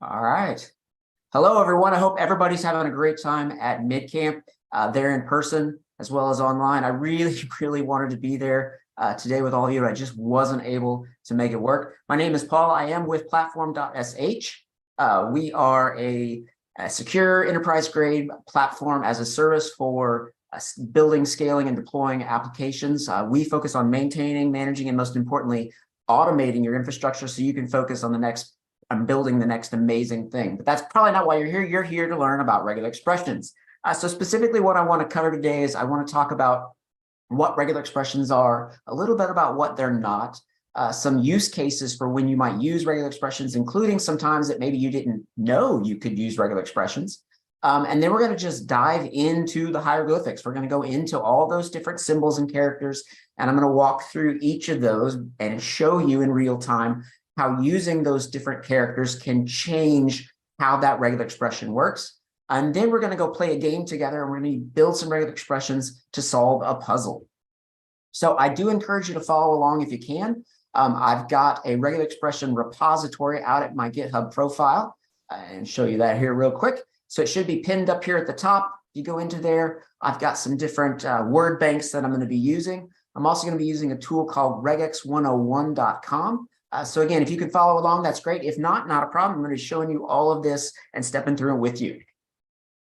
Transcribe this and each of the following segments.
All right. Hello, everyone. I hope everybody's having a great time at MidCamp there in person as well as online. I really, really wanted to be there today with all of you. I just wasn't able to make it work. My name is Paul. I am with platform.sh. We are a secure enterprise grade platform as a service for building, scaling, and deploying applications. We focus on maintaining, managing, and most importantly, automating your infrastructure so you can focus on building the next amazing thing. But that's probably not why you're here. You're here to learn about regular expressions. So specifically what I want to cover today is I want to talk about what regular expressions are, a little bit about what they're not, some use cases for when you might use regular expressions, including sometimes that maybe you didn't know you could use regular expressions. And then we're going to just dive into the hieroglyphics. We're going to go into all those different symbols and characters, and I'm going to walk through each of those and show you in real time how using those different characters can change how that regular expression works. And then we're going to go play a game together, and we're going to build some regular expressions to solve a puzzle. So I do encourage you to follow along if you can. I've got a regular expression repository out at my GitHub profile, and show you that here real quick. So it should be pinned up here at the top. You go into there. I've got some different word banks that I'm going to be using. I'm also going to be using a tool called regex101.com. So again, if you can follow along, that's great. If not, not a problem. I'm going to be showing you all of this and stepping through it with you.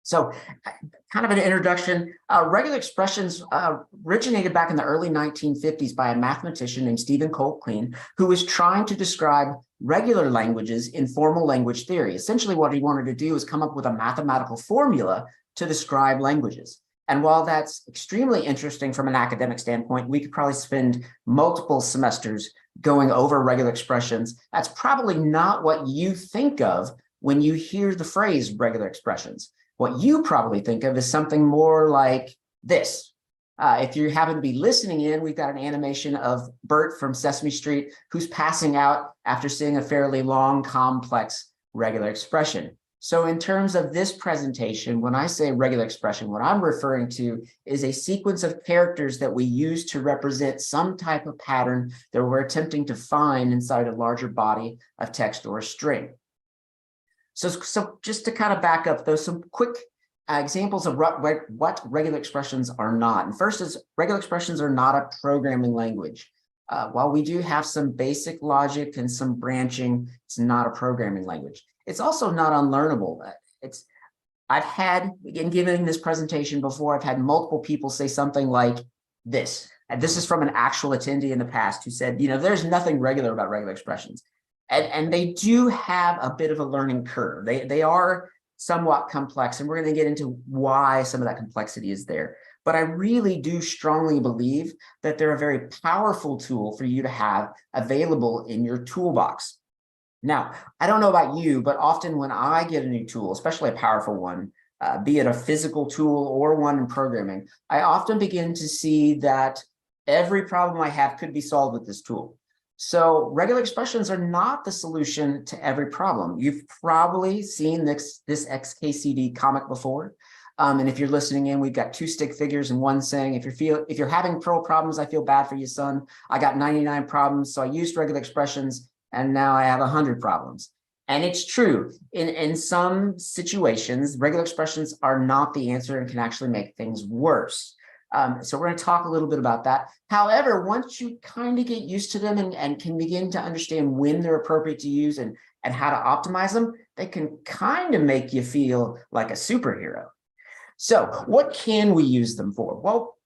So kind of an introduction, regular expressions originated back in the early 1950s by a mathematician named Stephen Colquhoun, who was trying to describe regular languages in formal language theory. Essentially, what he wanted to do is come up with a mathematical formula to describe languages. And while that's extremely interesting from an academic standpoint, we could probably spend multiple semesters going over regular expressions. That's probably not what you think of when you hear the phrase regular expressions. What you probably think of is something more like this. If you happen to be listening in, we've got an animation of Bert from Sesame Street who's passing out after seeing a fairly long, complex regular expression. So in terms of this presentation, when I say regular expression, what I'm referring to is a sequence of characters that we use to represent some type of pattern that we're attempting to find inside a larger body of text or a string. So just to kind of back up, there's some quick examples of what regular expressions are not. And first is regular expressions are not a programming language. While we do have some basic logic and some branching, it's not a programming language. It's also not unlearnable. I've had, in giving this presentation before, I've had multiple people say something like this. And this is from an actual attendee in the past who said, there's nothing regular about regular expressions. And they do have a bit of a learning curve. They are somewhat complex, and we're going to get into why some of that complexity is there. But I really do strongly believe that they're a very powerful tool for you to have available in your toolbox. Now, I don't know about you, but often when I get a new tool, especially a powerful one, be it a physical tool or one in programming, I often begin to see that every problem I have could be solved with this tool. So regular expressions are not the solution to every problem. You've probably seen this XKCD comic before. And if you're listening in, we've got two stick figures and one saying, if you're having Perl problems, I feel bad for you, son. I got 99 problems, so I used regular expressions, and now I have 100 problems. And it's true. In some situations, regular expressions are not the answer and can actually make things worse. So we're going to talk a little bit about that. However, once you kind of get used to them and can begin to understand when they're appropriate to use and how to optimize them, they can kind of make you feel like a superhero. So what can we use them for? Well,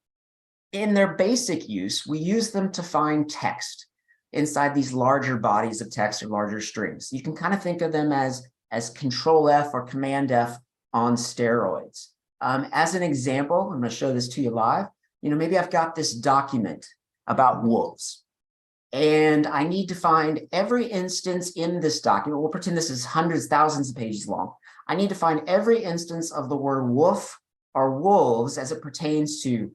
in their basic use, we use them to find text inside these larger bodies of text or larger strings. You can kind of think of them as Control F or Command F on steroids. As an example, I'm going to show this to you live. Maybe I've got this document about wolves, and I need to find every instance in this document. We'll pretend this is hundreds, thousands of pages long. I need to find every instance of the word wolf or wolves as it pertains to,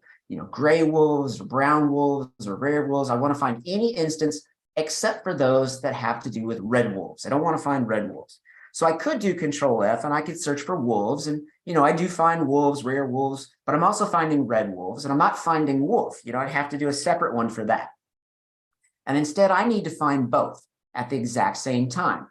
gray wolves or brown wolves or rare wolves. I want to find any instance except for those that have to do with red wolves. I don't want to find red wolves. So I could do Control F and I could search for wolves, and I do find wolves, rare wolves, but I'm also finding red wolves, and I'm not finding wolf. I'd have to do a separate one for that. And instead I need to find both at the exact same time.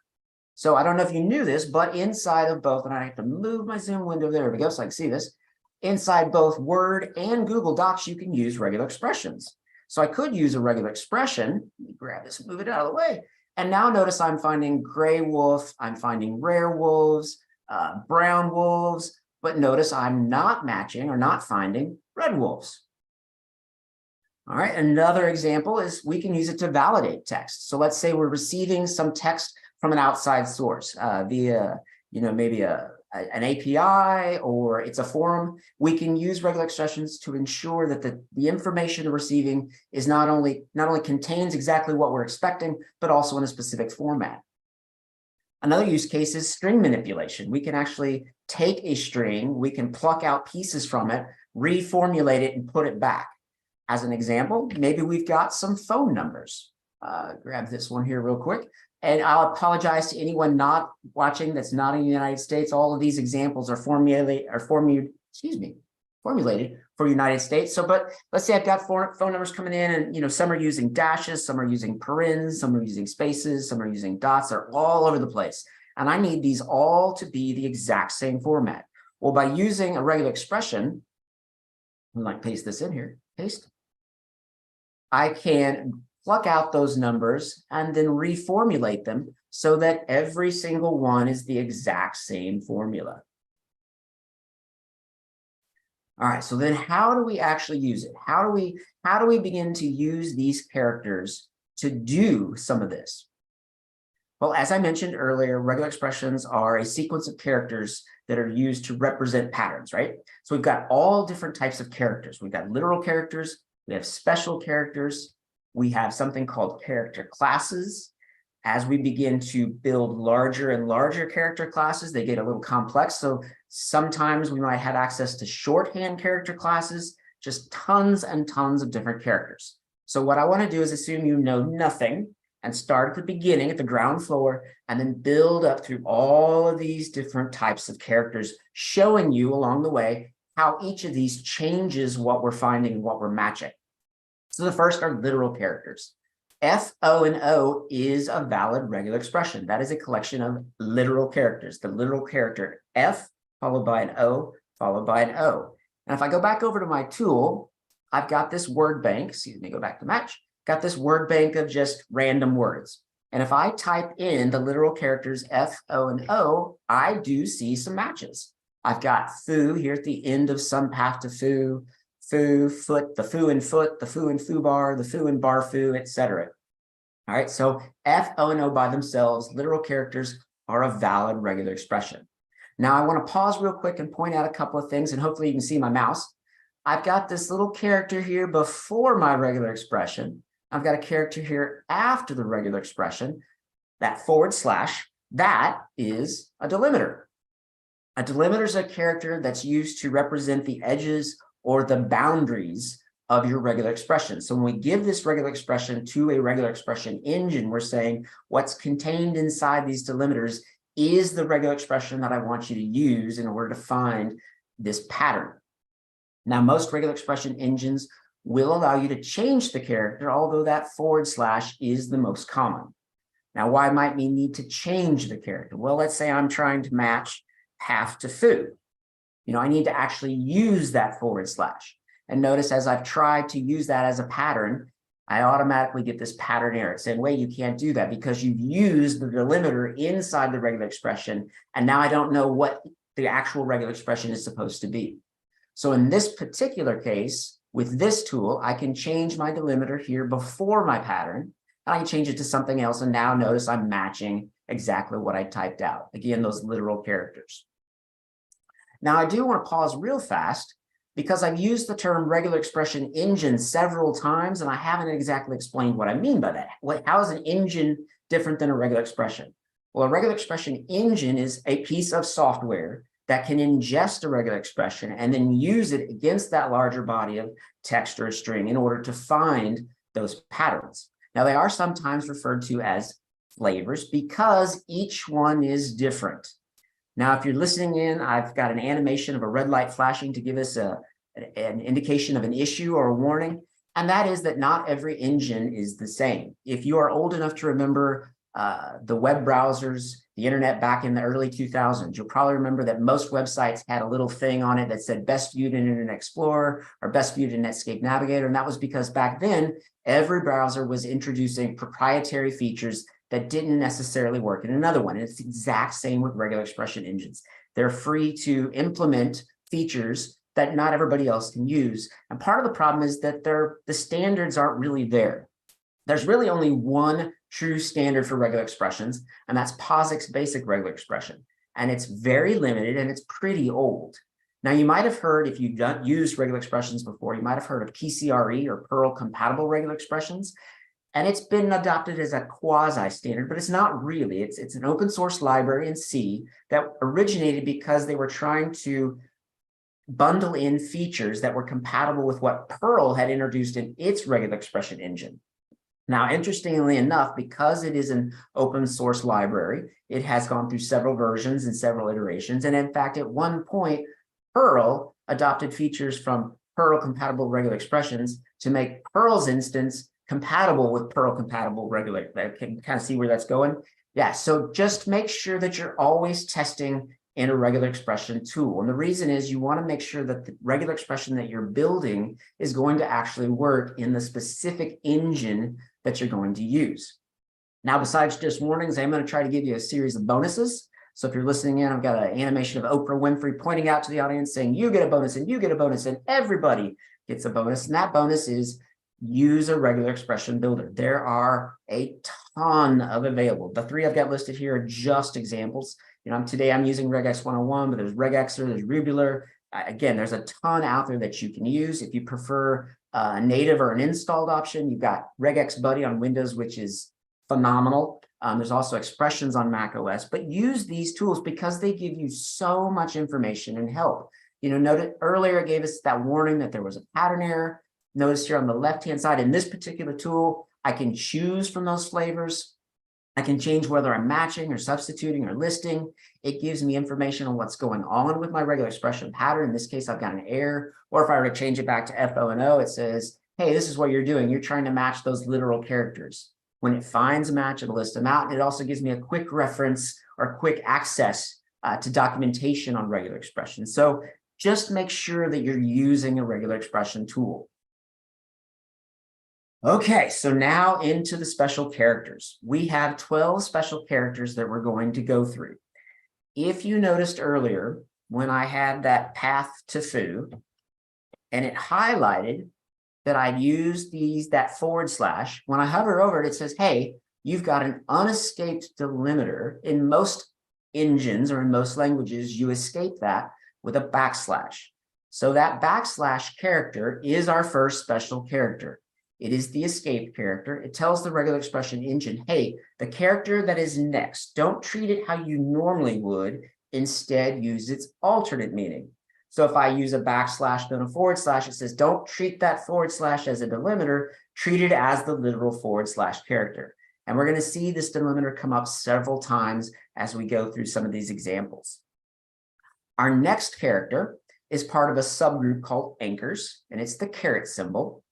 So I don't know if you knew this, but inside of both, and I have to move my Zoom window, there we go, so I can see this. Inside both Word and Google Docs, you can use regular expressions. So I could use a regular expression. Let me grab this and move it out of the way. And now notice I'm finding gray wolf, I'm finding rare wolves, brown wolves, but notice I'm not matching or not finding red wolves. All right, another example is we can use it to validate text. So let's say we're receiving some text from an outside source via, maybe an API or it's a forum. We can use regular expressions to ensure that the information we're receiving is not only contains exactly what we're expecting, but also in a specific format. Another use case is string manipulation. We can actually take a string, we can pluck out pieces from it, reformulate it, and put it back. As an example, maybe we've got some phone numbers. Grab this one here real quick. And I'll apologize to anyone not watching that's not in the United States. All of these examples are formulated for United States. So, but let's say I've got phone numbers coming in, and some are using dashes, some are using parens, some are using spaces, some are using dots. They're all over the place. And I need these all to be the exact same format. Well, by using a regular expression, I'm like paste this in here, paste. I can pluck out those numbers and then reformulate them so that every single one is the exact same formula. All right, so then how do we actually use it? How do we begin to use these characters to do some of this? Well, as I mentioned earlier, regular expressions are a sequence of characters that are used to represent patterns, right? So we've got all different types of characters. We've got literal characters, we have special characters, we have something called character classes. As we begin to build larger and larger character classes, they get a little complex. So sometimes we might have access to shorthand character classes, just tons and tons of different characters. So what I want to do is assume you know nothing and start at the beginning, at the ground floor, and then build up through all of these different types of characters, showing you along the way how each of these changes what we're finding and what we're matching. So the first are literal characters. F, O, and O is a valid regular expression. That is a collection of literal characters. The literal character F followed by an O followed by an O. And if I go back over to my tool, I've got this word bank. Excuse me, go back to match. Got this word bank of just random words. And if I type in the literal characters F, O, and O, I do see some matches. I've got foo here at the end of some path to foo, foot, the foo and foo bar, the foo and bar foo, etc. All right, so F, O, and O by themselves, literal characters, are a valid regular expression. Now I want to pause real quick and point out a couple of things, and hopefully you can see my mouse. I've got this little character here before my regular expression. I've got a character here after the regular expression, that /, that is a delimiter. A delimiter is a character that's used to represent the edges or the boundaries of your regular expression. So when we give this regular expression to a regular expression engine, we're saying what's contained inside these delimiters is the regular expression that I want you to use in order to find this pattern. Now, most regular expression engines will allow you to change the character, although that / is the most common. Now, why might we need to change the character? Well, let's say I'm trying to match half to foo. I need to actually use that /. And notice as I've tried to use that as a pattern, I automatically get this pattern error saying, wait, you can't do that because you've used the delimiter inside the regular expression. And now I don't know what the actual regular expression is supposed to be. So in this particular case, with this tool, I can change my delimiter here before my pattern, and I can change it to something else. And now notice I'm matching exactly what I typed out. Again, those literal characters. Now I do want to pause real fast because I've used the term regular expression engine several times, and I haven't exactly explained what I mean by that. How is an engine different than a regular expression? Well, a regular expression engine is a piece of software that can ingest a regular expression and then use it against that larger body of text or a string in order to find those patterns. Now, they are sometimes referred to as flavors because each one is different. Now, if you're listening in, I've got an animation of a red light flashing to give us an indication of an issue or a warning, and that is that not every engine is the same. If you are old enough to remember the web browsers, the internet back in the early 2000s. You'll probably remember that most websites had a little thing on it that said best viewed in Internet Explorer or best viewed in Netscape Navigator. And that was because back then, every browser was introducing proprietary features that didn't necessarily work in another one. And it's the exact same with regular expression engines. They're free to implement features that not everybody else can use. And part of the problem is that the standards aren't really there. There's really only one true standard for regular expressions, and that's POSIX basic regular expression. And it's very limited and it's pretty old. Now, you might have heard, if you've used regular expressions before, you might have heard of PCRE or Perl compatible regular expressions. And it's been adopted as a quasi-standard, but it's not really. It's an open source library in C that originated because they were trying to bundle in features that were compatible with what Perl had introduced in its regular expression engine. Now, interestingly enough, because it is an open source library, it has gone through several versions and several iterations. And in fact, at one point, Perl adopted features from Perl compatible regular expressions to make Perl's instance compatible with Perl compatible regular. I can kind of see where that's going. Yeah, so just make sure that you're always testing in a regular expression tool. And the reason is you want to make sure that the regular expression that you're building is going to actually work in the specific engine that you're going to use. Now, besides just warnings, I'm going to try to give you a series of bonuses. So if you're listening in, I've got an animation of Oprah Winfrey pointing out to the audience saying, you get a bonus and you get a bonus and everybody gets a bonus. And that bonus is use a regular expression builder. There are a ton of available. The three I've got listed here are just examples. You know, today I'm using regex 101, but there's regexer, there's rubular. Again, there's a ton out there that you can use. If you prefer a native or an installed option, you've got regex buddy on Windows, which is phenomenal. There's also expressions on Mac OS, but use these tools because they give you so much information and help. You know, noted earlier, it gave us that warning that there was a pattern error. Notice here on the left-hand side, in this particular tool, I can choose from those flavors. I can change whether I'm matching or substituting or listing. It gives me information on what's going on with my regular expression pattern. In this case, I've got an error. Or if I were to change it back to FO&O, it says, hey, this is what you're doing. You're trying to match those literal characters. When it finds a match, it'll list them out. And it also gives me a quick reference or quick access to documentation on regular expressions. So just make sure that you're using a regular expression tool. Okay, so now into the special characters. We have 12 special characters that we're going to go through. If you noticed earlier, when I had that path to foo, and it highlighted that I'd use that /, when I hover over it, it says, hey, you've got an unescaped delimiter. In most engines or in most languages, you escape that with a \. So that \/ character is our first special character. It is the escape character. It tells the regular expression engine, hey, the character that is next, don't treat it how you normally would. Instead, use its alternate meaning. So if I use a \, then a /, it says, don't treat that / as a delimiter, treat it as the literal / character. And we're going to see this delimiter come up several times as we go through some of these examples. Our next character is part of a subgroup called anchors, and it's the caret symbol.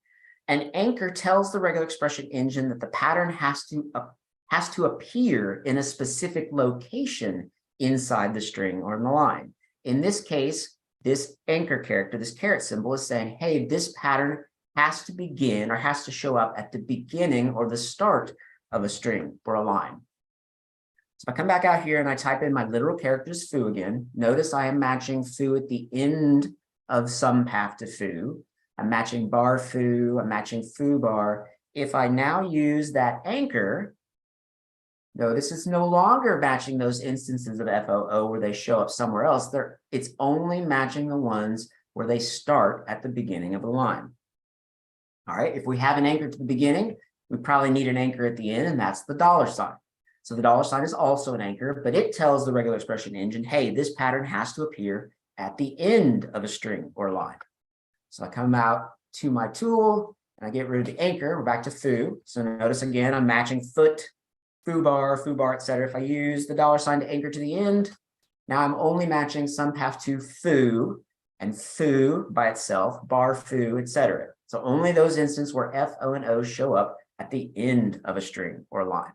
An anchor tells the regular expression engine that the pattern has to appear in a specific location inside the string or in the line. In this case, this anchor character, this caret symbol, is saying, hey, this pattern has to begin or has to show up at the beginning or the start of a string or a line. So I come back out here and I type in my literal characters foo again. Notice I am matching foo at the end of some path to foo. I'm matching bar foo, I'm matching foo bar. If I now use that anchor, notice it's no longer matching those instances of FOO where they show up somewhere else. It's only matching the ones where they start at the beginning of the line. All right, if we have an anchor to the beginning, we probably need an anchor at the end, and that's the $. So the $. Is also an anchor, but it tells the regular expression engine, hey, this pattern has to appear at the end of a string or line. So I come out to my tool and I get rid of the anchor. We're back to foo. So notice again, I'm matching foot, foo bar, etc. If I use the $ to anchor to the end, now I'm only matching some path to foo and foo by itself, bar foo, etc. So only those instances where F, O, and O show up at the end of a string or line.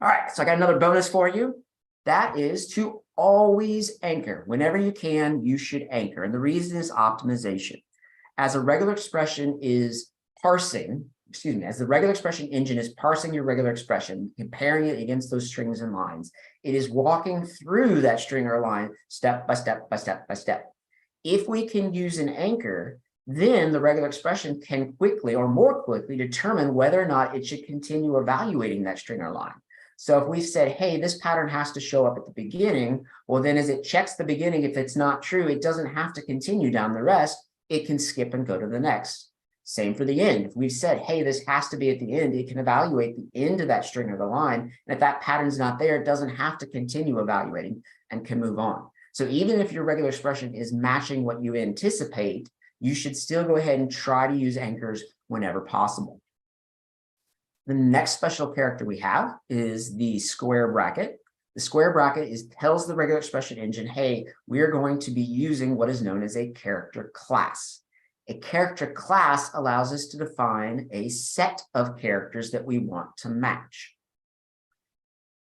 All right, so I got another bonus for you. That is to always anchor. Whenever you can, you should anchor. And the reason is optimization. As a regular expression is parsing, as the regular expression engine is parsing your regular expression, comparing it against those strings and lines, it is walking through that string or line step by step by step by step. If we can use an anchor, then the regular expression can quickly or more quickly determine whether or not it should continue evaluating that string or line. So if we've said, hey, this pattern has to show up at the beginning, well, then as it checks the beginning, if it's not true, it doesn't have to continue down the rest. It can skip and go to the next. Same for the end. If we've said, hey, this has to be at the end, it can evaluate the end of that string or the line. And if that pattern's not there, it doesn't have to continue evaluating and can move on. So even if your regular expression is matching what you anticipate, you should still go ahead and try to use anchors whenever possible. The next special character we have is the square bracket. The square bracket tells the regular expression engine, hey, we are going to be using what is known as a character class. A character class allows us to define a set of characters that we want to match.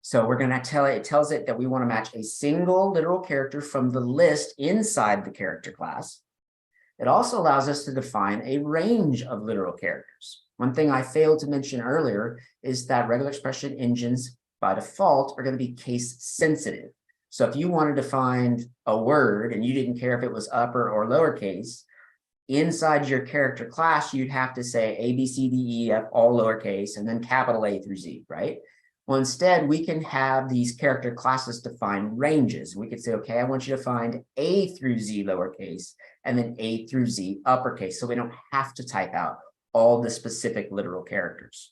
So we're going to it tells it that we want to match a single literal character from the list inside the character class. It also allows us to define a range of literal characters. One thing I failed to mention earlier is that regular expression engines by default are going to be case sensitive. So if you wanted to find a word and you didn't care if it was upper or lowercase, inside your character class, you'd have to say A, B, C, D, E, F, all lowercase, and then capital A through Z, right? Well, instead, we can have these character classes define ranges. We could say, okay, I want you to find A through Z lowercase, and then A through Z uppercase, so we don't have to type out all the specific literal characters.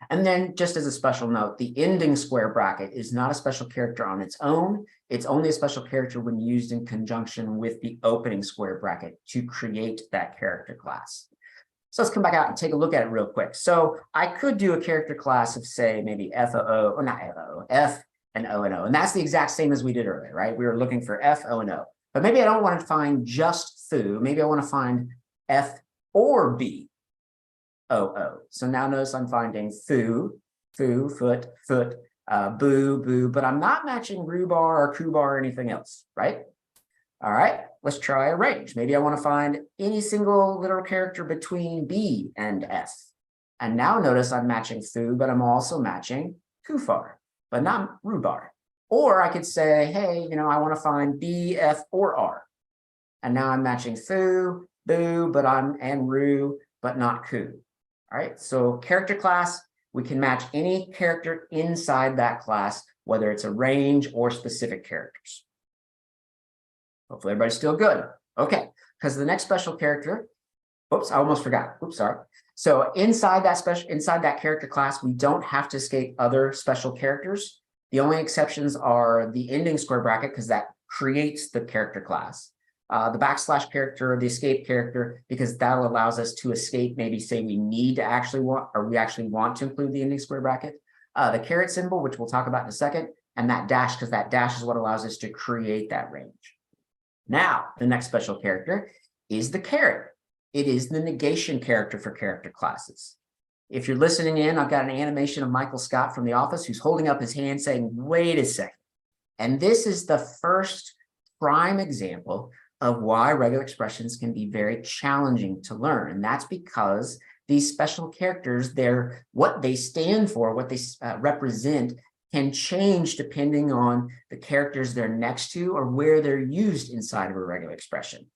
And then just as a special note, the ending square bracket is not a special character on its own. It's only a special character when used in conjunction with the opening square bracket to create that character class. So let's come back out and take a look at it real quick. So I could do a character class of, say, maybe FOO, or not FOO, F and O and O. And that's the exact same as we did earlier, right? We were looking for F, O, and O. But maybe I don't want to find just foo. Maybe I want to find F or B, O, O. So now notice I'm finding foo, foot, boo, boo, but I'm not matching rhubar or coobar or anything else, right? All right, let's try a range. Maybe I want to find any single literal character between B and F. And now notice I'm matching foo, but I'm also matching kufar, but not rhubar. Or I could say, hey, I want to find B, F, or R. And now I'm matching foo, boo, and roo, but not ku. All right, so character class, we can match any character inside that class, whether it's a range or specific characters. Hopefully everybody's still good. Okay, because the next special character, oops, I almost forgot. Oops, sorry. So inside that character class, we don't have to escape other special characters. The only exceptions are the ending square bracket, because that creates the character class. The backslash character or the escape character, because that allows us to escape, maybe say we actually want to include the ending square bracket. The caret symbol, which we'll talk about in a second, and that dash, because that dash is what allows us to create that range. Now, the next special character is the caret. It is the negation character for character classes. If you're listening in, I've got an animation of Michael Scott from The Office who's holding up his hand saying, wait a second. And this is the first prime example of why regular expressions can be very challenging to learn. And that's because these special characters, what they stand for, what they represent, can change depending on the characters they're next to or where they're used inside of a regular expression.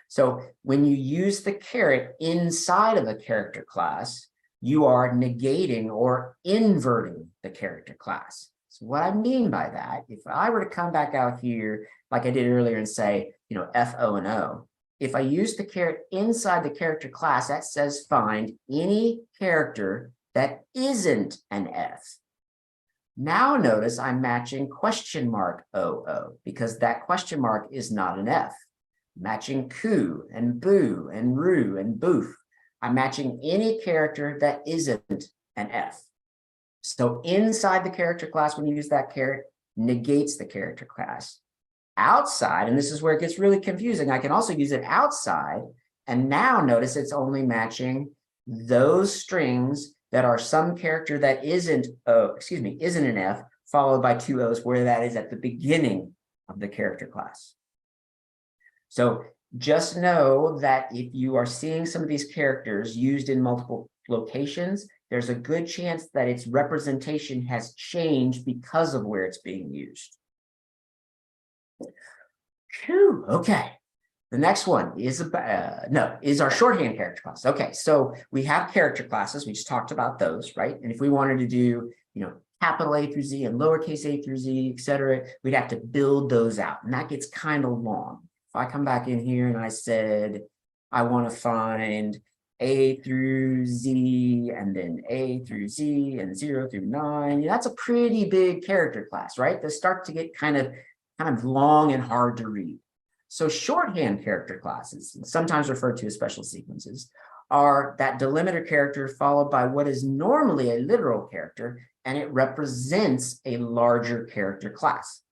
So when you use the caret inside of a character class, you are negating or inverting the character class. So what I mean by that, if I were to come back out here, like I did earlier and say, F, O, and O, if I use the caret inside the character class, that says find any character that isn't an F. Now notice I'm matching question mark OO because that question mark is not an F. Matching ku and boo and roo and boof. I'm matching any character that isn't an F. So inside the character class, when you use that caret, negates the character class. Outside, and this is where it gets really confusing, I can also use it outside, and now notice it's only matching those strings that are some character that isn't an F followed by two O's, where that is at the beginning of the character class. So just know that if you are seeing some of these characters used in multiple locations, there's a good chance that its representation has changed because of where it's being used. Whew, okay. The next one is our shorthand character class. Okay, so we have character classes. We just talked about those, right? And if we wanted to do, capital A through Z and lowercase a through Z, et cetera, we'd have to build those out. And that gets kind of long. If I come back in here and I said, I want to find A through Z and then A through Z and 0 through 9, that's a pretty big character class, right? They start to get kind of long and hard to read. So shorthand character classes, sometimes referred to as special sequences, are that delimiter character followed by what is normally a literal character, and it represents a larger character class.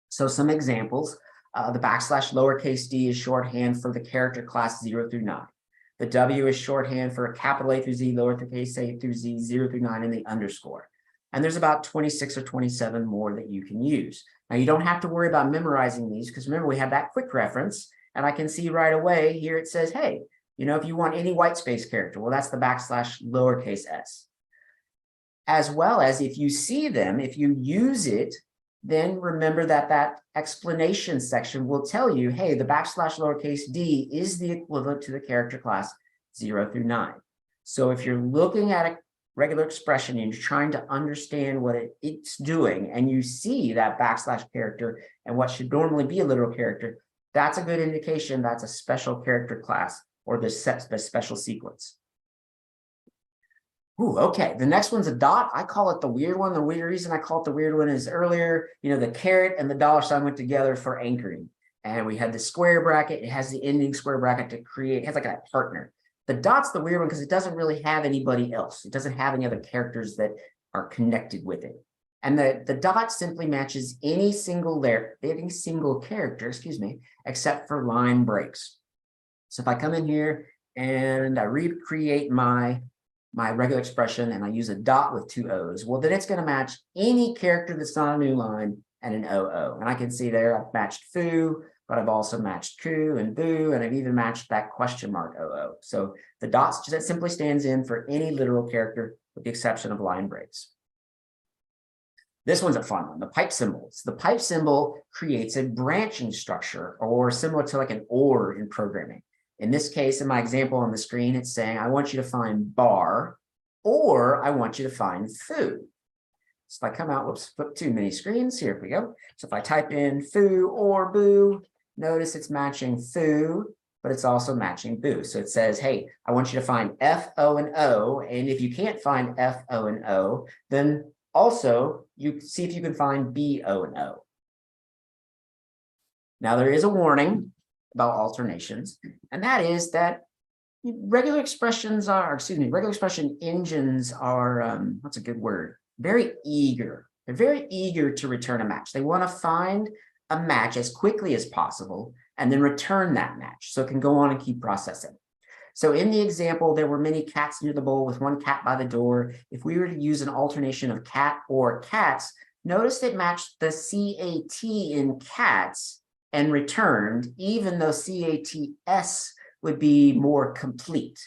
So some examples, the backslash lowercase d is shorthand for the character class 0 through 9. The W is shorthand for a capital A through Z, lowercase a through Z, 0 through 9, and the underscore. And there's about 26 or 27 more that you can use. Now, you don't have to worry about memorizing these because remember, we have that quick reference, and I can see right away here it says, hey, if you want any white space character, well, that's the backslash lowercase s. As well as if you see them, if you use it, then remember that explanation section will tell you, hey, the backslash lowercase d is the equivalent to the character class 0 through 9. So if you're looking at a regular expression and you're trying to understand what it's doing, and you see that backslash character and what should normally be a literal character, that's a good indication that's a special character class or the special sequence. Ooh, okay, the next one's a dot. I call it the weird one. The weird reason I call it the weird one is earlier, the caret and the dollar sign went together for anchoring. And we had the square bracket. It has the ending square bracket to create, it has like a partner. The dot's the weird one because it doesn't really have anybody else. It doesn't have any other characters that are connected with it. And the dot simply matches any single character, except for line breaks. So if I come in here and I recreate my regular expression and I use a dot with two O's, well, then it's going to match any character that's not a new line and an OO. And I can see there I've matched foo, but I've also matched ku and boo, and I've even matched that question mark OO. So the dots just simply stands in for any literal character with the exception of line breaks. This one's a fun one, the pipe symbols. The pipe symbol creates a branching structure, or similar to like an OR in programming. In this case, in my example on the screen, it's saying, I want you to find bar, or I want you to find foo. So if I come out, whoops, flip two mini screens, here we go. So if I type in foo or boo, notice it's matching foo, but it's also matching boo. So it says, hey, I want you to find F, O, and O. And if you can't find F, O, and O, then also you see if you can find B, O, and O. Now there is a warning about alternations, and that is that regular expression engines are, what's a good word? Very eager. They're very eager to return a match. They want to find a match as quickly as possible and then return that match so it can go on and keep processing. So in the example, there were many cats near the bowl with one cat by the door. If we were to use an alternation of cat or cats, notice it matched the CAT in cats and returned, even though CATS would be more complete.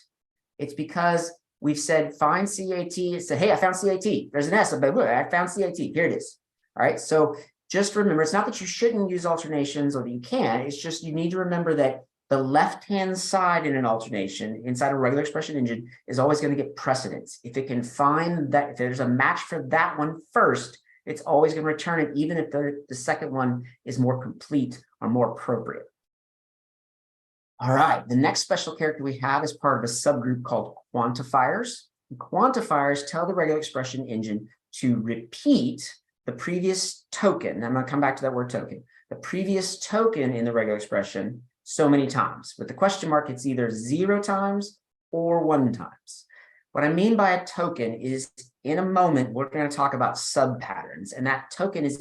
It's because we've said find CAT. It said, hey, I found CAT. There's an S, but I found CAT. Here it is. All right. So just remember, it's not that you shouldn't use alternations or that you can. It's just you need to remember that the left-hand side in an alternation inside a regular expression engine is always going to get precedence. If it can find that, if there's a match for that one first, it's always going to return it, even if the second one is more complete or more appropriate. All right, the next special character we have is part of a subgroup called quantifiers. And quantifiers tell the regular expression engine to repeat the previous token. I'm going to come back to that word token. The previous token in the regular expression so many times. With the question mark, it's either 0 times or 1 times. What I mean by a token is, in a moment, we're going to talk about subpatterns, and that token is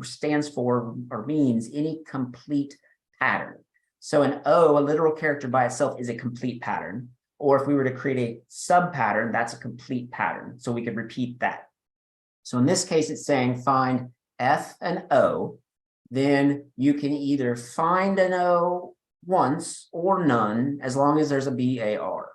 stands for or means any complete pattern. So an O, a literal character by itself, is a complete pattern. Or if we were to create a sub pattern, that's a complete pattern. So we could repeat that. So in this case, it's saying find F and O. Then you can either find an O once or none, as long as there's a BAR.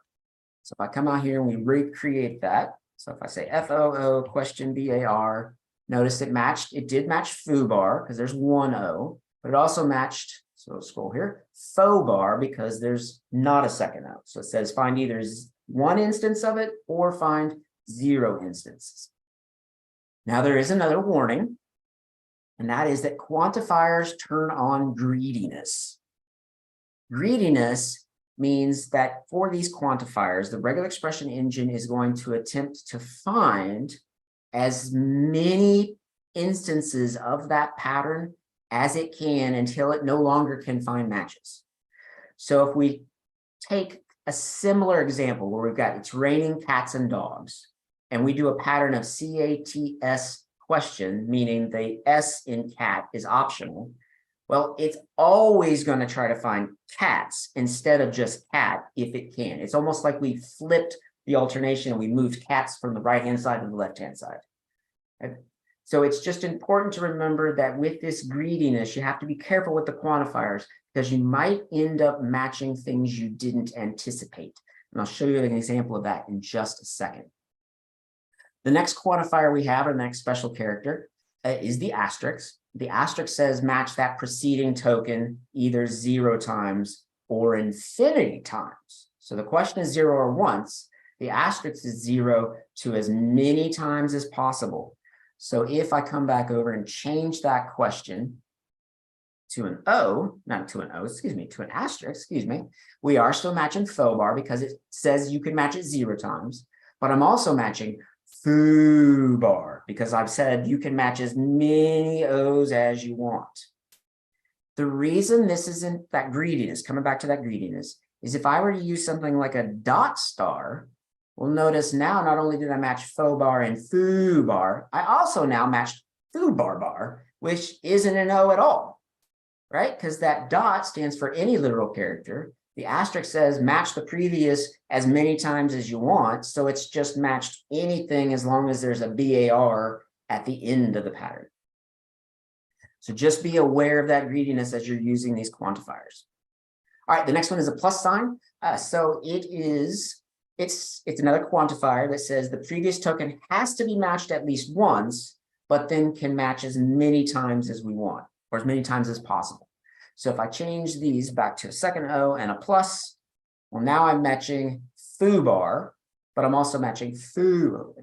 So if I come out here and we recreate that, so if I say FOO question BAR, notice it matched, it did match foobar because there's one O, but it also matched, so scroll here, faux bar because there's not a second O. So it says find either one instance of it or find 0 instances. Now there is another warning, and that is that quantifiers turn on greediness. Greediness means that for these quantifiers, the regular expression engine is going to attempt to find as many instances of that pattern as it can until it no longer can find matches. So if we take a similar example where we've got it's raining cats and dogs, and we do a pattern of CATS question, meaning the S in cat is optional, well, it's always going to try to find cats instead of just cat if it can. It's almost like we flipped the alternation and we moved cats from the right-hand side to the left-hand side. Okay? So it's just important to remember that with this greediness, you have to be careful with the quantifiers because you might end up matching things you didn't anticipate. And I'll show you an example of that in just a second. The next quantifier we have, or the next special character, is the asterisk. The asterisk says match that preceding token either 0 times or infinity times. So the question is 0 or once. The asterisk is 0 to as many times as possible. So if I come back over and change that question to an O, not to an O, excuse me, to an asterisk, excuse me, we are still matching faux bar because it says you can match it 0 times, but I'm also matching foobar because I've said you can match as many O's as you want. The reason this isn't that greediness, coming back to that greediness, is if I were to use something like a dot star, well, notice now not only did I match faux bar and foobar, I also now matched foobar bar, which isn't an O at all, right? Because that dot stands for any literal character. The asterisk says match the previous as many times as you want. So it's just matched anything as long as there's a BAR at the end of the pattern. So just be aware of that greediness as you're using these quantifiers. All right, the next one is a plus sign. So it's another quantifier that says the previous token has to be matched at least once, but then can match as many times as we want, or as many times as possible. So if I change these back to a second O and a plus, well, now I'm matching foobar, but I'm also matching foo,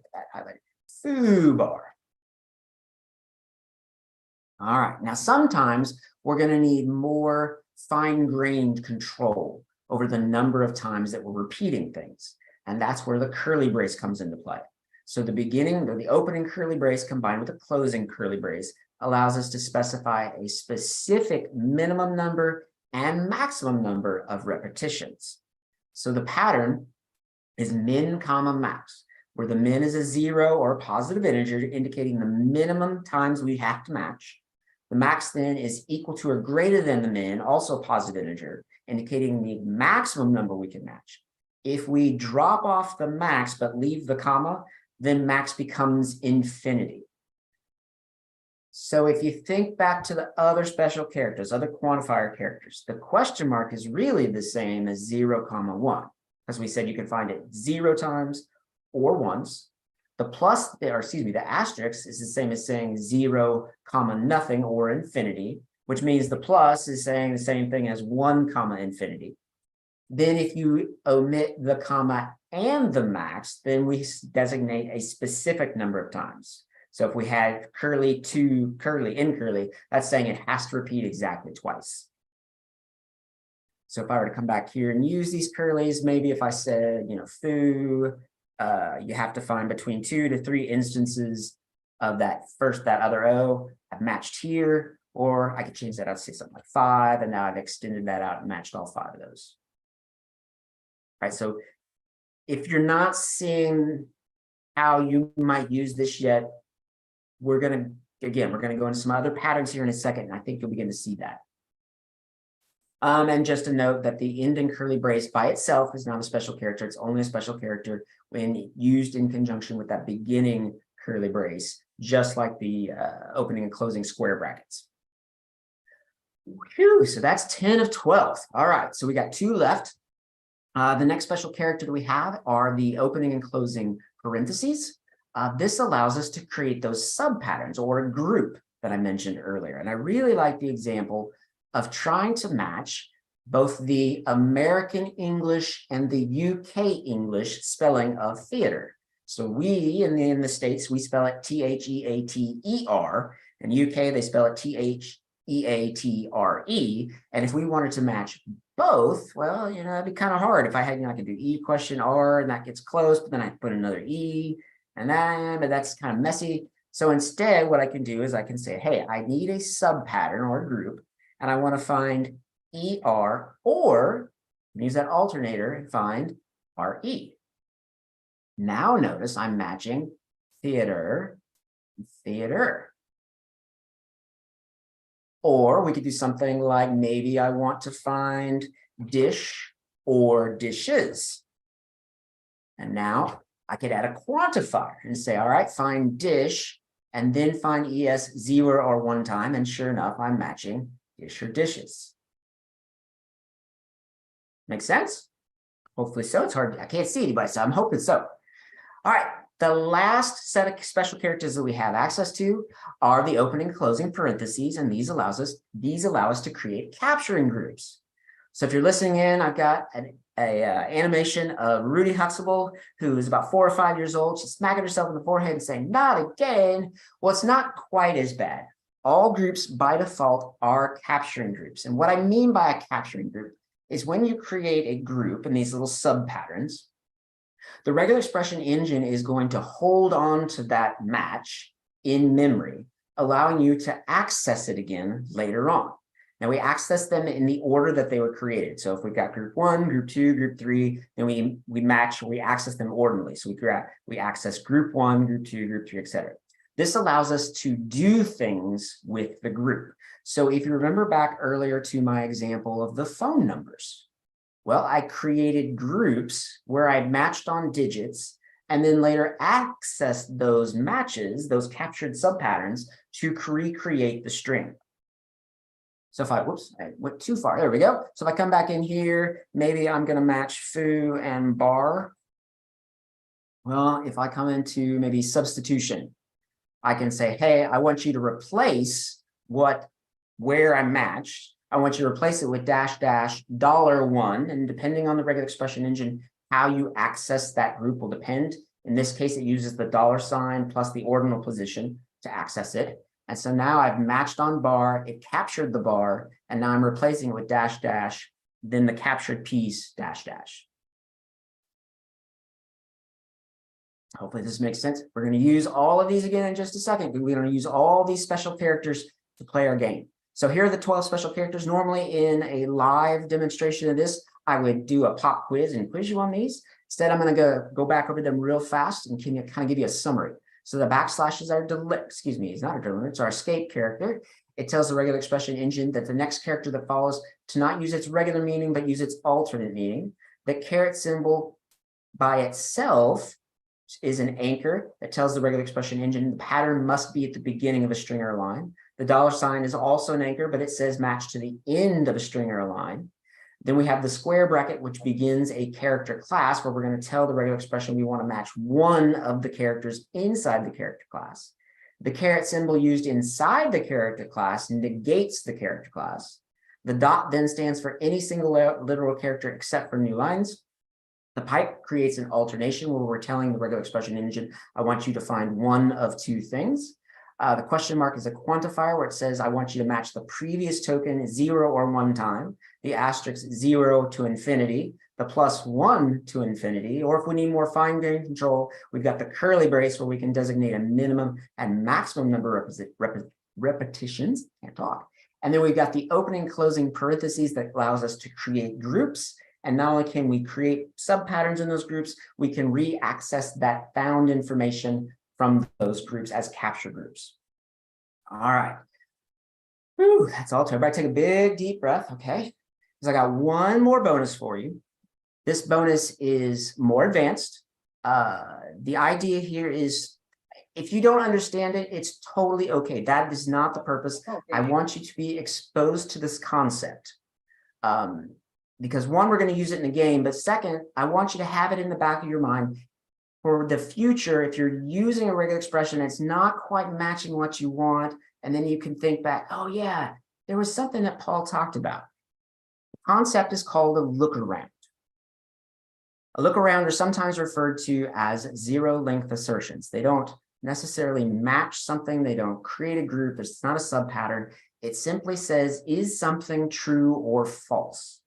foobar. All right, now sometimes we're going to need more fine-grained control over the number of times that we're repeating things. And that's where the curly brace comes into play. So the beginning or the opening curly brace combined with the closing curly brace allows us to specify a specific minimum number and maximum number of repetitions. So the pattern is min comma max, where the min is a 0 or a positive integer indicating the minimum times we have to match. The max then is equal to or greater than the min, also a positive integer, indicating the maximum number we can match. If we drop off the max but leave the comma, then max becomes infinity. So if you think back to the other special characters, other quantifier characters, the question mark is really the same as 0, 1, because we said you can find it 0 times or once. The plus, or excuse me, the asterisk is the same as saying 0, nothing or infinity, which means the plus is saying the same thing as 1, infinity. Then if you omit the comma and the max, then we designate a specific number of times. So if we had curly to curly in curly, that's saying it has to repeat exactly twice. So if I were to come back here and use these curlies, maybe if I said, foo, you have to find between 2 to 3 instances of that other O I've matched here, or I could change that out to say something like 5, and now I've extended that out and matched all 5 of those. All right, so if you're not seeing how you might use this yet, we're going to go into some other patterns here in a second, and I think you'll begin to see that. And just a note that the ending curly brace by itself is not a special character. It's only a special character when used in conjunction with that beginning curly brace, just like the opening and closing square brackets. Whew, so that's 10 of 12. All right, so we got 2 left. The next special character that we have are the opening and closing parentheses. This allows us to create those subpatterns or a group that I mentioned earlier. And I really like the example of trying to match both the American English and the UK English spelling of theater. So we in the States, we spell it T-H-E-A-T-E-R. In UK, they spell it T-H-E-A-T-R-E. And if we wanted to match both, well, it'd be kind of hard. If I had, I could do E question R, and that gets close, but then I put another E, and then, but that's kind of messy. So instead, what I can do is I can say, hey, I need a subpattern or a group, and I want to find ER, or use that alternator and find RE. Now notice I'm matching theater, theater. Or we could do something like maybe I want to find dish or dishes. And now I could add a quantifier and say, all right, find dish, and then find ES 0 or 1 time. And sure enough, I'm matching dish or dishes. Make sense? Hopefully so. It's hard. I can't see anybody, so I'm hoping so. All right. The last set of special characters that we have access to are the opening and closing parentheses, and these allow us to create capturing groups. So if you're listening in, I've got an animation of Rudy Huxtable, who is about 4 or 5 years old. She's smacking herself in the forehead and saying, "Not again." Well, it's not quite as bad. All groups by default are capturing groups. And what I mean by a capturing group is when you create a group in these little sub patterns, the regular expression engine is going to hold on to that match in memory, allowing you to access it again later on. Now we access them in the order that they were created. So if we've got group 1, group 2, group 3, then we access them ordinally. So we access group 1, group 2, group 3, etc. This allows us to do things with the group. So if you remember back earlier to my example of the phone numbers, well, I created groups where I matched on digits and then later accessed those matches, those captured subpatterns, to recreate the string. So if I went too far, there we go. So if I come back in here, maybe I'm going to match foo and bar. Well, if I come into maybe substitution, I can say, hey, I want you to replace where I matched. I want you to replace it with $$1. And depending on the regular expression engine, how you access that group will depend. In this case, it uses the $ plus the ordinal position to access it. And so now I've matched on bar, it captured the bar, and now I'm replacing it with $, then the captured piece $. Hopefully this makes sense. We're going to use all of these again in just a second. We're going to use all these special characters to play our game. So here are the 12 special characters. Normally in a live demonstration of this, I would do a pop quiz and quiz you on these. Instead, I'm going to go back over them real fast and kind of give you a summary. So the backslash is our it's not a deliver, it's our escape character. It tells the regular expression engine that the next character that follows to not use its regular meaning, but use its alternate meaning. The caret symbol by itself is an anchor that tells the regular expression engine the pattern must be at the beginning of a string or a line. The $ is also an anchor, but it says match to the end of a string or a line. Then we have the square bracket, which begins a character class where we're going to tell the regular expression we want to match one of the characters inside the character class. The caret symbol used inside the character class negates the character class. The dot then stands for any single literal character except for new lines. The pipe creates an alternation where we're telling the regular expression engine, I want you to find one of 2 things. The question mark is a quantifier where it says, I want you to match the previous token 0 or 1 time, the asterisk 0 to infinity, the +1 to infinity, or if we need more fine-grained control, we've got the curly brace where we can designate a minimum and maximum number of repetitions, can't talk. And then we've got the opening and closing parentheses that allows us to create groups. And not only can we create subpatterns in those groups, we can re-access that found information from those groups as capture groups. All right. Whew, that's all. Everybody take a big, deep breath, okay? is I got one more bonus for you. This bonus is more advanced. The idea here is if you don't understand it, it's totally okay. That is not the purpose. Okay. I want you to be exposed to this concept. Because one, we're going to use it in the game, but second, I want you to have it in the back of your mind for the future. If you're using a regular expression, it's not quite matching what you want, and then you can think back, oh yeah, there was something that Paul talked about. The concept is called a look-around. A look-around are sometimes referred to as zero-length assertions. They don't necessarily match something. They don't create a group. It's not a sub-pattern. It simply says, is something true or false?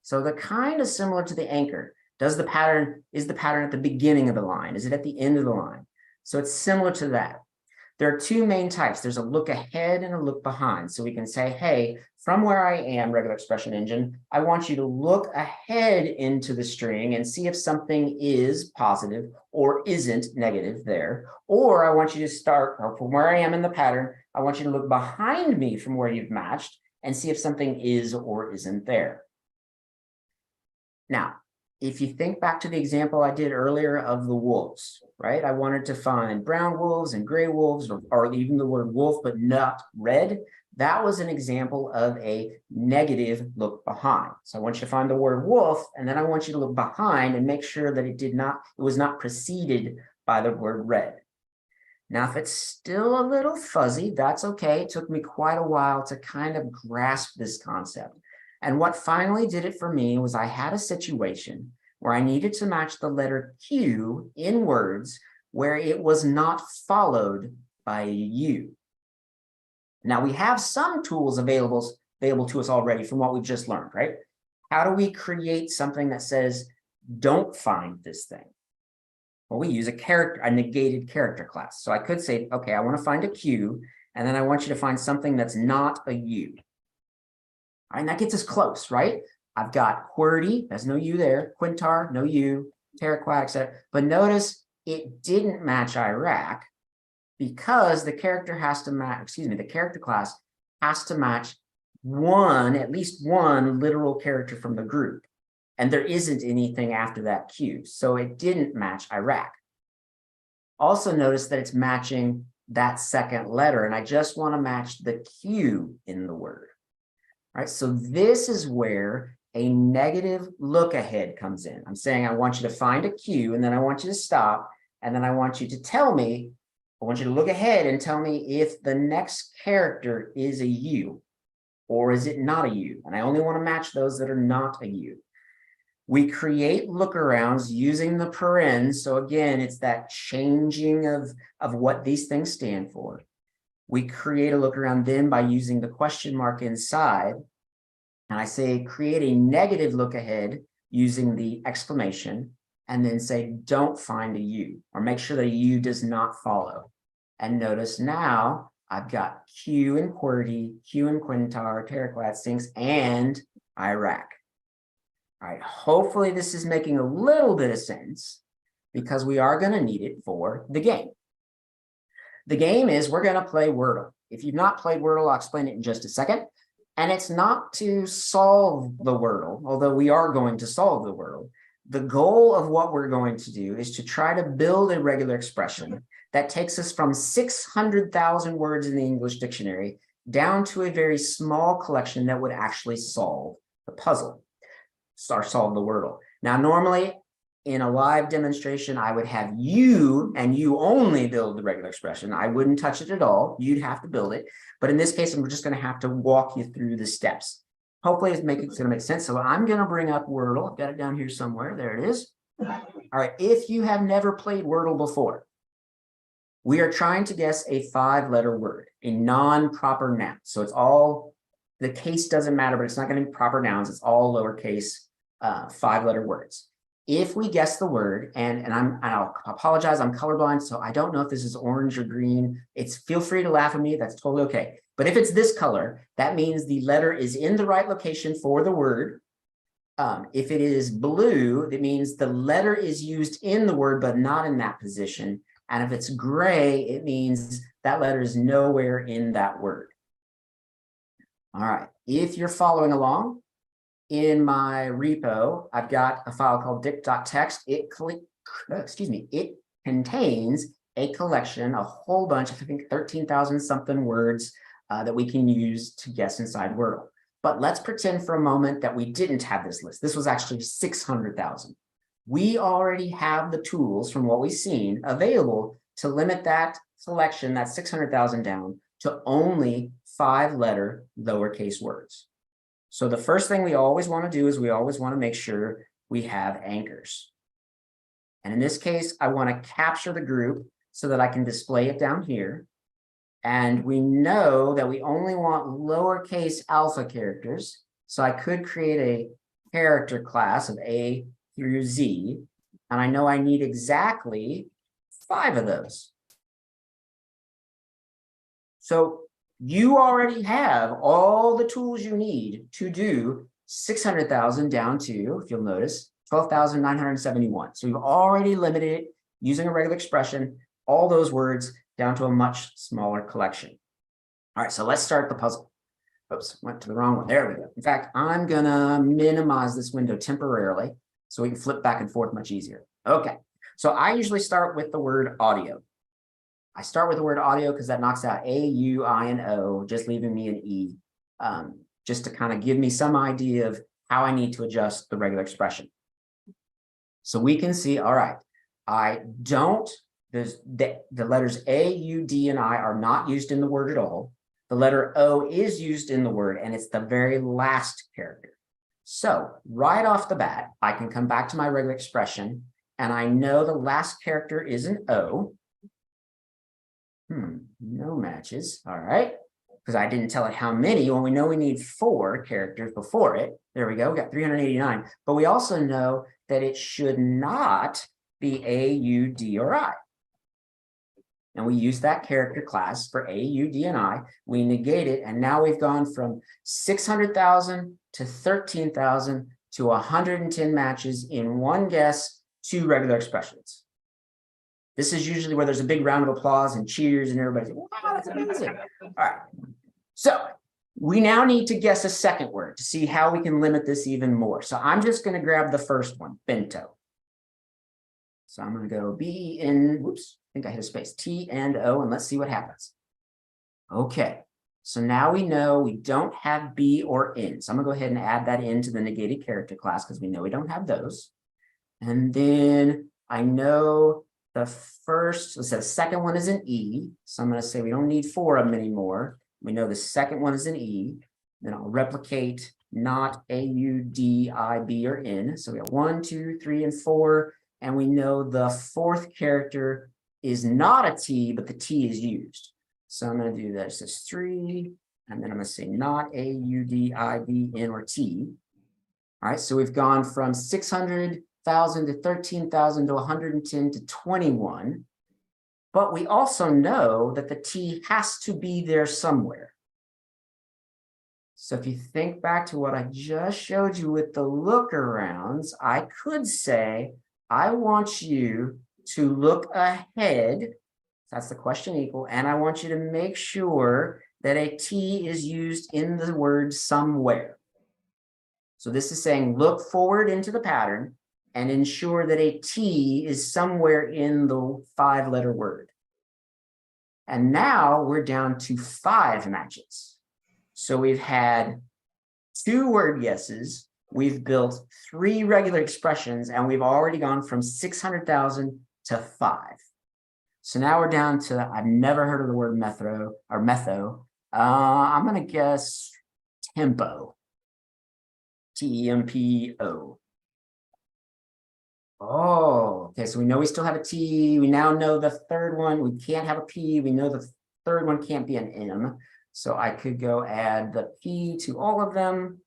So they're kind of similar to the anchor. Is the pattern at the beginning of the line? Is it at the end of the line? So it's similar to that. There are two main types. There's a look ahead and a look behind. So we can say, hey, from where I am, regular expression engine, I want you to look ahead into the string and see if something is positive or isn't negative there. Or I want you to start, or from where I am in the pattern, I want you to look behind me from where you've matched and see if something is or isn't there. Now, if you think back to the example I did earlier of the wolves, right? I wanted to find brown wolves and gray wolves, or even the word wolf, but not red. That was an example of a negative look behind. So I want you to find the word wolf, and then I want you to look behind and make sure that it was not preceded by the word red. Now, if it's still a little fuzzy, that's okay. It took me quite a while to kind of grasp this concept. And what finally did it for me was I had a situation where I needed to match the letter Q in words where it was not followed by a U. Now, we have some tools available to us already from what we've just learned, right? How do we create something that says, don't find this thing? Well, we use a negated character class. So I could say, okay, I want to find a Q, and then I want you to find something that's not a U. All right, and that gets us close, right? I've got QWERTY, there's no U there, Quintar, no U, Terraquat, etc. But notice it didn't match Iraq because the character has to match, the character class has to match at least one literal character from the group. And there isn't anything after that Q. So it didn't match Iraq. Also notice that it's matching that second letter, and I just want to match the Q in the word. All right, so this is where a negative look ahead comes in. I'm saying I want you to find a Q, and then I want you to stop, and then I want you to tell me, I want you to look ahead and tell me if the next character is a U, or is it not a U? And I only want to match those that are not a U. We create lookarounds using the parens. So again, it's that changing of what these things stand for. We create a lookaround then by using the question mark inside. And I say, create a negative look ahead using the exclamation, and then say, don't find a U, or make sure the U does not follow. And notice now I've got Q in QWERTY, Q in Quintar, Terraquat, Sphinx, and Iraq. All right, hopefully this is making a little bit of sense because we are going to need it for the game. The game is we're going to play Wordle. If you've not played Wordle, I'll explain it in just a second. And it's not to solve the Wordle, although we are going to solve the Wordle. The goal of what we're going to do is to try to build a regular expression that takes us from 600,000 words in the English dictionary down to a very small collection that would actually solve the puzzle, or solve the Wordle. Now, normally, in a live demonstration, I would have you and you only build the regular expression. I wouldn't touch it at all. You'd have to build it. But in this case, I'm just going to have to walk you through the steps. Hopefully it's going to make sense. So I'm going to bring up Wordle. I've got it down here somewhere. There it is. All right. If you have never played Wordle before, we are trying to guess a 5-letter word, a non-proper noun. So it's all, the case doesn't matter, but it's not going to be proper nouns. It's all lowercase 5-letter words. If we guess the word, and I'll apologize, I'm colorblind, so I don't know if this is orange or green. Feel free to laugh at me, that's totally okay. But if it's this color, that means the letter is in the right location for the word. If it is blue, it means the letter is used in the word, but not in that position. And if it's gray, it means that letter is nowhere in that word. All right, if you're following along, in my repo, I've got a file called dict.txt. It contains a collection, a whole bunch, I think 13,000 something words that we can use to guess inside Wordle. But let's pretend for a moment that we didn't have this list. This was actually 600,000. We already have the tools from what we've seen available to limit that selection, that 600,000 down to only 5-letter lowercase words. So the first thing we always want to do is we always want to make sure we have anchors. And in this case, I want to capture the group so that I can display it down here. And we know that we only want lowercase alpha characters. So I could create a character class of A through Z. And I know I need exactly 5 of those. So you already have all the tools you need to do 600,000 down to, if you'll notice, 12,971. So you've already limited it using a regular expression, all those words down to a much smaller collection. All right, so let's start the puzzle. Oops, went to the wrong one. There we go. In fact, I'm gonna minimize this window temporarily so we can flip back and forth much easier. Okay, so I usually start with the word audio. I start with the word audio because that knocks out A, U, I, and O, just leaving me an E, just to kind of give me some idea of how I need to adjust the regular expression. So we can see, all right, the letters A, U, D, and I are not used in the word at all. The letter O is used in the word, and it's the very last character. So right off the bat, I can come back to my regular expression, and I know the last character is an O. No matches. All right. Because I didn't tell it how many. Well, we know we need 4 characters before it. There we go. We got 389. But we also know that it should not be A, U, D, or I. And we use that character class for A, U, D, and I. We negate it. And now we've gone from 600,000 to 13,000 to 110 matches in one guess, 2 regular expressions. This is usually where there's a big round of applause and cheers and everybody's like, wow, that's amazing. All right. So we now need to guess a second word to see how we can limit this even more. So I'm just going to grab the first one, bento. So I'm going to go B N, whoops, I think I hit a space, T and O, and let's see what happens. Okay. So now we know we don't have B or N. So I'm going to go ahead and add that into the negated character class because we know we don't have those. And then I know the first, let's say the second one is an E. So I'm going to say we don't need 4 of them anymore. We know the second one is an E. Then I'll replicate not A, U, D, I, B, or N. So we have 1, 2, 3, and 4. And we know the 4th character is not a T, but the T is used. So I'm going to do this as 3. And then I'm going to say not A, U, D, I, B, N, or T. All right. So we've gone from 600,000 to 13,000 to 110 to 21. But we also know that the T has to be there somewhere. So if you think back to what I just showed you with the lookarounds, I could say, I want you to look ahead. That's the question equal. And I want you to make sure that a T is used in the word somewhere. So this is saying look forward into the pattern and ensure that a T is somewhere in the 5-letter word. And now we're down to 5 matches. So we've had 2 word guesses, we've built 3 regular expressions, and we've already gone from 600,000 to 5. So now we're down to, I've never heard of the word metho. I'm going to guess tempo. T-E-M-P-O. Oh, okay. So we know we still have a T. We now know the third one. We can't have a P. We know the third one can't be an M. So I could go add the P to all of them.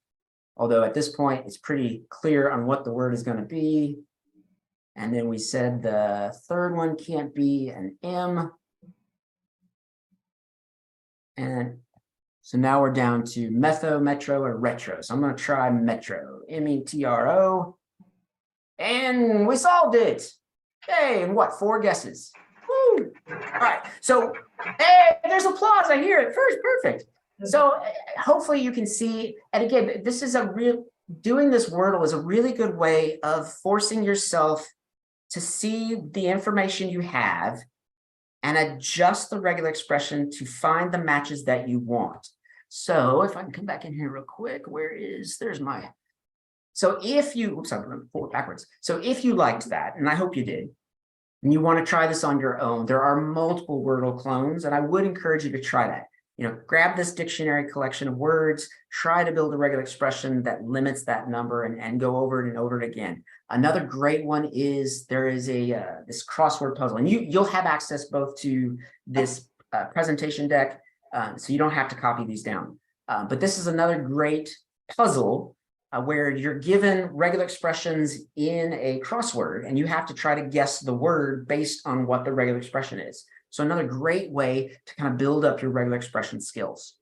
Although at this point, it's pretty clear on what the word is going to be. And then we said the third one can't be an M. And so now we're down to metho, metro, or retro. So I'm going to try metro, M-E-T-R-O. And we solved it. Hey, and what, 4 guesses? Woo. All right. So, hey, there's applause. I hear it first. Perfect. So hopefully you can see, and again, this is a real, doing this Wordle is a really good way of forcing yourself to see the information you have and adjust the regular expression to find the matches that you want. So if I can come back in here real quick, there's my, so if you, oops, I'm going forward backwards. So if you liked that, and I hope you did, and you want to try this on your own, there are multiple Wordle clones, and I would encourage you to try that. Grab this dictionary collection of words, try to build a regular expression that limits that number and go over it and over it again. Another great one is there is this crossword puzzle, and you'll have access both to this presentation deck, so you don't have to copy these down. But this is another great puzzle where you're given regular expressions in a crossword, and you have to try to guess the word based on what the regular expression is. So another great way to kind of build up your regular expression skills.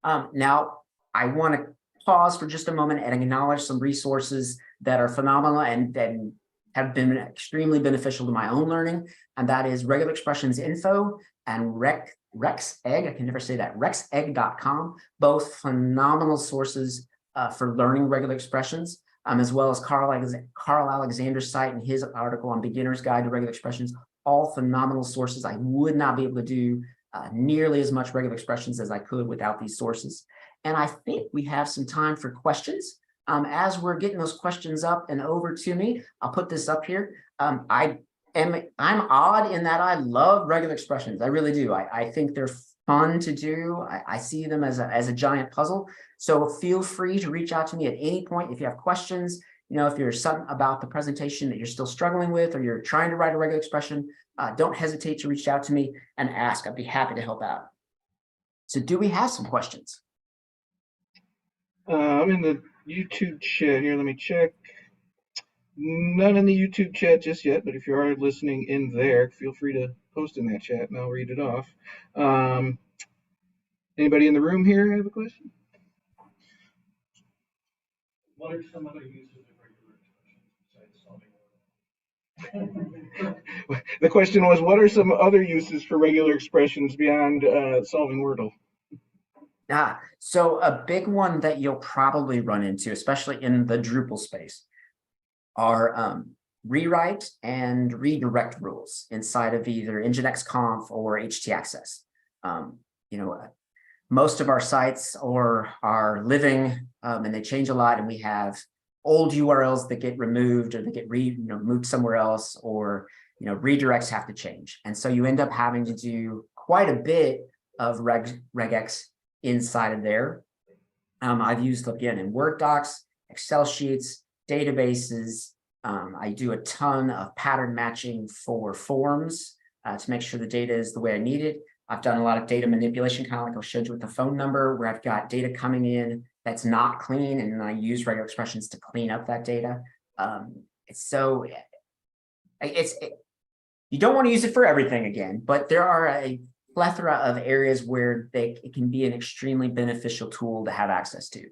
Now, I want to pause for just a moment and acknowledge some resources that are phenomenal and have been extremely beneficial to my own learning, and that is Regular Expressions Info and RexEgg. I can never say that. RexEgg.com, both phenomenal sources for learning regular expressions, as well as Carl Alexander's site and his article on Beginner's Guide to Regular Expressions. All phenomenal sources. I would not be able to do nearly as much regular expressions as I could without these sources. And I think we have some time for questions. As we're getting those questions up and over to me, I'll put this up here. I'm odd in that I love regular expressions. I really do. I think they're fun to do. I see them as a giant puzzle. So feel free to reach out to me at any point if you have questions. If there's something about the presentation that you're still struggling with, or you're trying to write a regular expression, don't hesitate to reach out to me and ask. I'd be happy to help out. So do we have some questions? I'm in the YouTube chat here. Let me check. None in the YouTube chat just yet, but if you are listening in there, feel free to post in that chat and I'll read it off. Anybody in the room here have a question? What are some other uses of regular expressions besides solving Wordle? The question was, what are some other uses for regular expressions beyond solving Wordle? So a big one that you'll probably run into, especially in the Drupal space, are rewrite and redirect rules inside of either Nginx or htaccess. Most of our sites are living and they change a lot, and we have old URLs that get removed or they get moved somewhere else, or redirects have to change. And so you end up having to do quite a bit of regex inside of there. I've used, again, in Word docs, Excel sheets, databases. I do a ton of pattern matching for forms to make sure the data is the way I need it. I've done a lot of data manipulation, kind of like I showed you with the phone number, where I've got data coming in that's not clean, and then I use regular expressions to clean up that data. You don't want to use it for everything again, but there are a plethora of areas where it can be an extremely beneficial tool to have access to. Can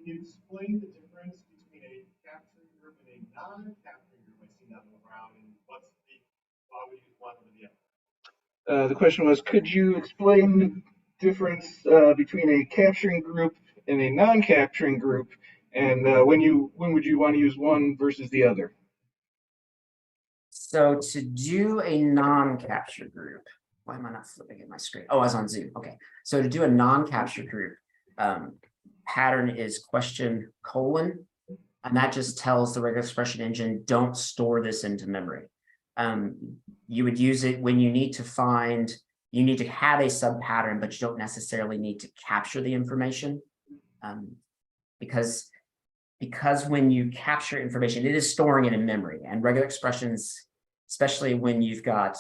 you explain the difference between a capturing group and a non-capturing group? I've seen that one around, and why would you use one over the other? The question was, could you explain the difference between a capturing group and a non-capturing group, and when would you want to use one versus the other? So to do a non-capture group, why am I not flipping at my screen? Oh, I was on Zoom. Okay. So to do a non-capture group, pattern is question : and that just tells the regular expression engine, don't store this into memory. You would use it when you need to have a sub pattern, but you don't necessarily need to capture the information. Because when you capture information, it is storing it in memory, and regular expressions, especially when you've got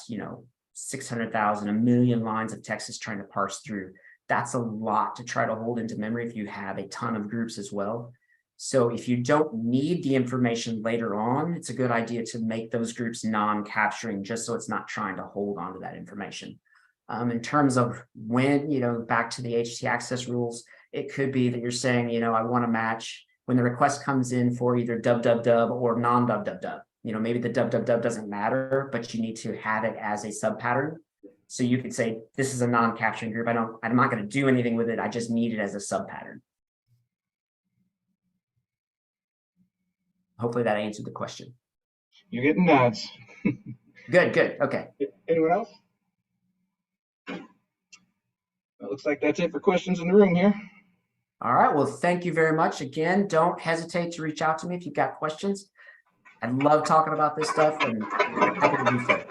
600,000, 1 million lines of text is trying to parse through, that's a lot to try to hold into memory if you have a ton of groups as well. So if you don't need the information later on, it's a good idea to make those groups non-capturing, just so it's not trying to hold on to that information. In terms of when, back to the htaccess rules, it could be that you're saying, I want to match when the request comes in for either dub or non-dub. Maybe the dub doesn't matter, but you need to have it as a sub pattern. So you could say, this is a non-capturing group. I'm not going to do anything with it. I just need it as a subpattern. Hopefully that answered the question. You're getting nods. Good, good. Okay. Anyone else? It looks like that's it for questions in the room here. All right. Well, thank you very much. Again, don't hesitate to reach out to me if you've got questions. I love talking about this stuff and happy to do so.